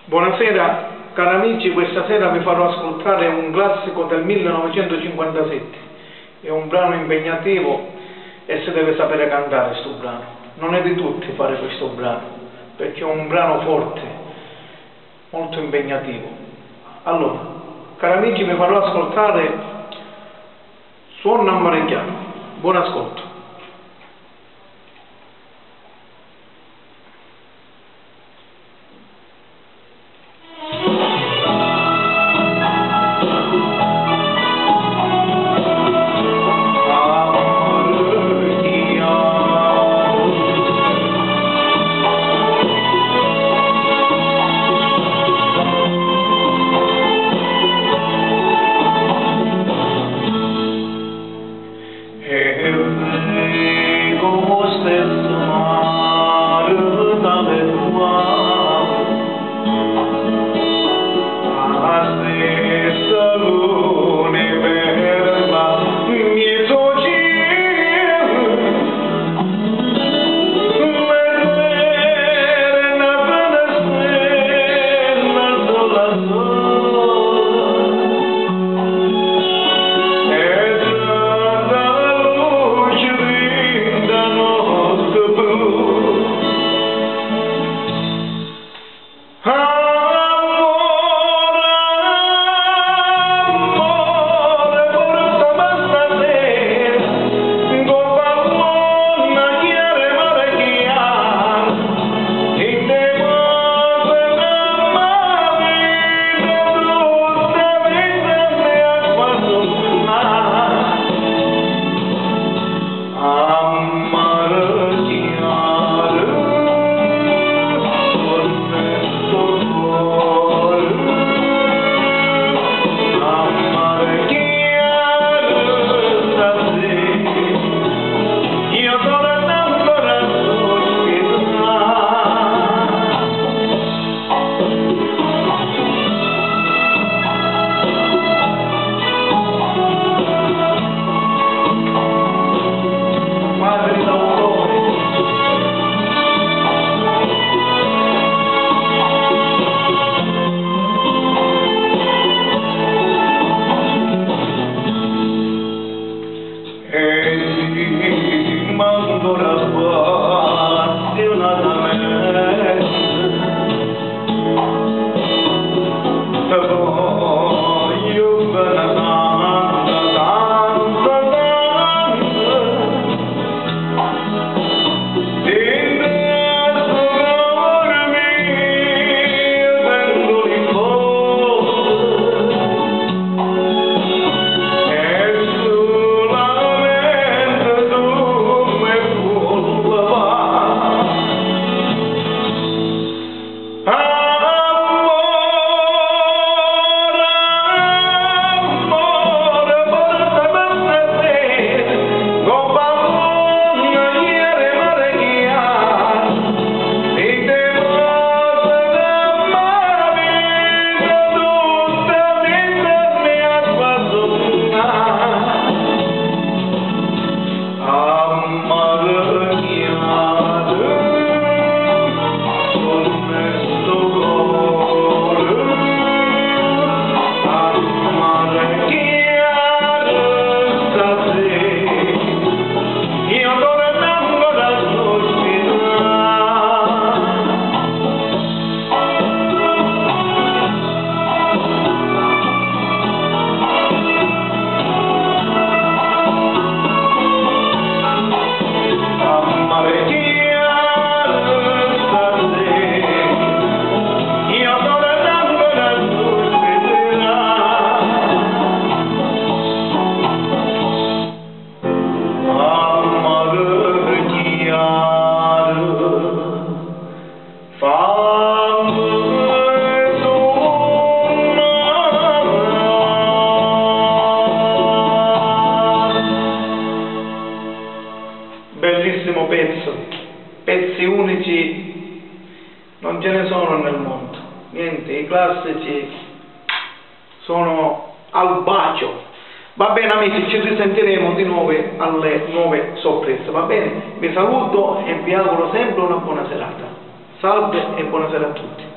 Buonasera cari amici, questa sera vi farò ascoltare un classico del 1957. È un brano impegnativo e si deve sapere cantare questo brano. Non è di tutti fare questo brano, perché è un brano forte, molto impegnativo. Allora, cari amici, vi farò ascoltare Suono Amareggiato. Buon ascolto. Bellissimo pezzo, pezzi unici non ce ne sono nel mondo, niente, i classici sono al bacio. Va bene amici, ci risentiremo di nuovo alle nuove sorprese, va bene? Vi saluto e vi auguro sempre una buona serata. Salve e buonasera a tutti.